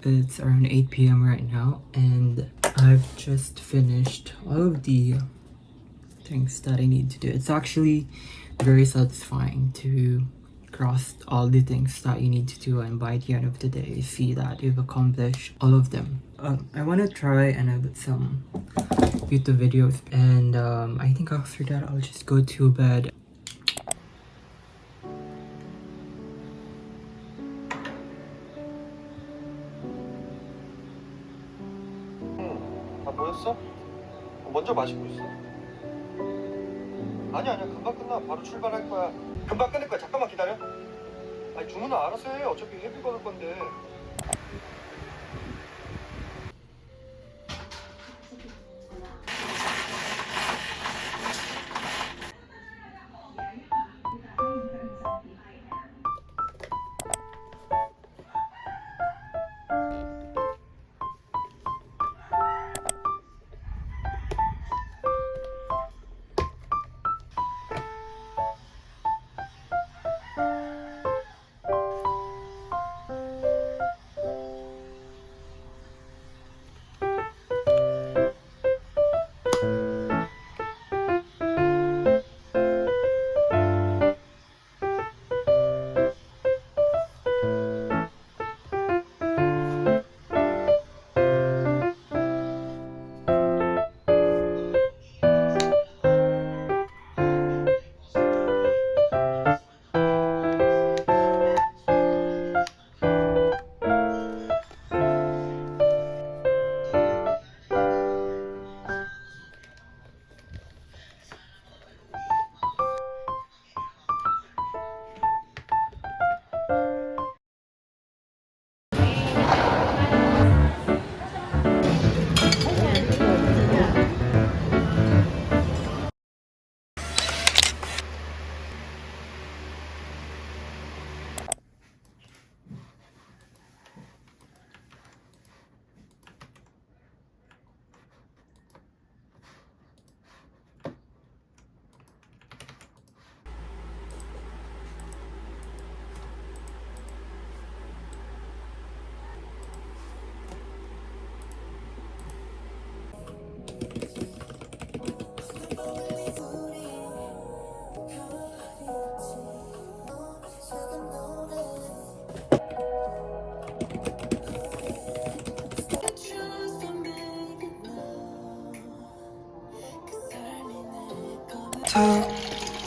It's around 8 p.m. right now, and I've just finished all of the things that I need to do. It's actually very satisfying to cross all the things that you need to do, and by the end of the day, see that you've accomplished all of them. I want to try and edit some YouTube videos, and I think after that, I'll just go to bed. 다 모였어? 먼저 마시고 있어. 아니야 금방 끝나. 바로 출발할 거야. 금방 끝낼 거야. 잠깐만 기다려. 아니 주문은 알아서 해. 어차피 회비 받을 건데.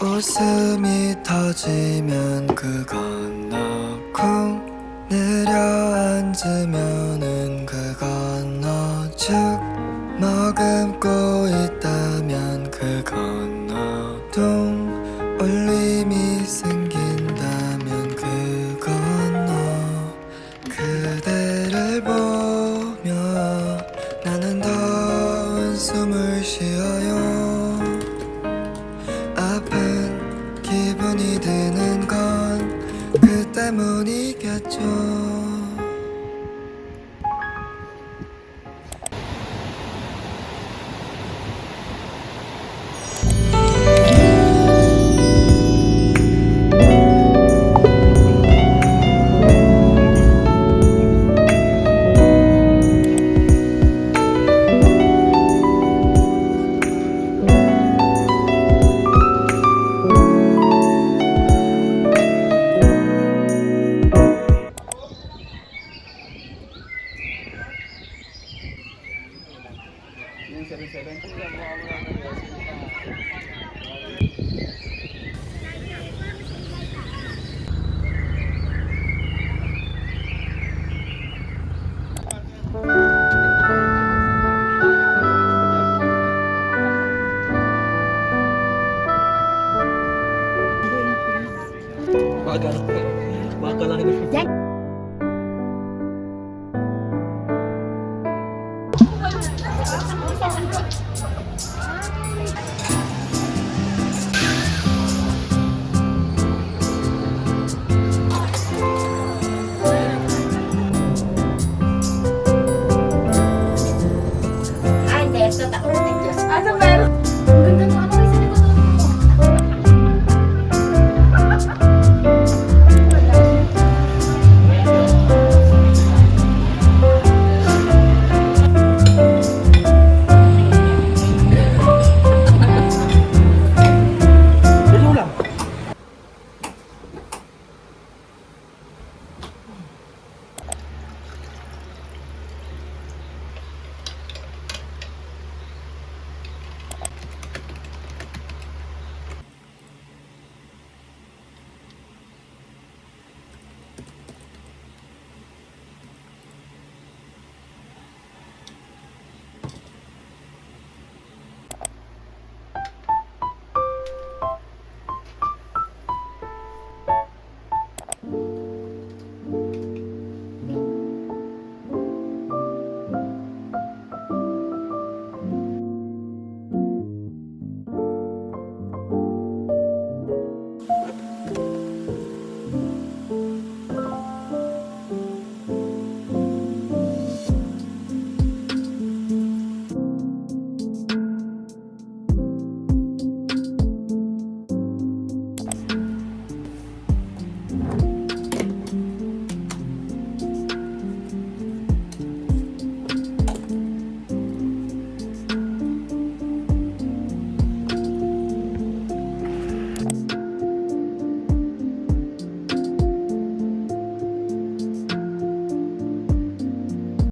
웃음이 터지면 그건 너쿵 내려앉으면은 그건 너쭉 머금고 있다면 그건 너둥 울림이 생긴다면 그건 너 그대를 보며 나는 더운 숨을 쉬어요. 아픈 기분이 드는 건 그 때문이겠죠.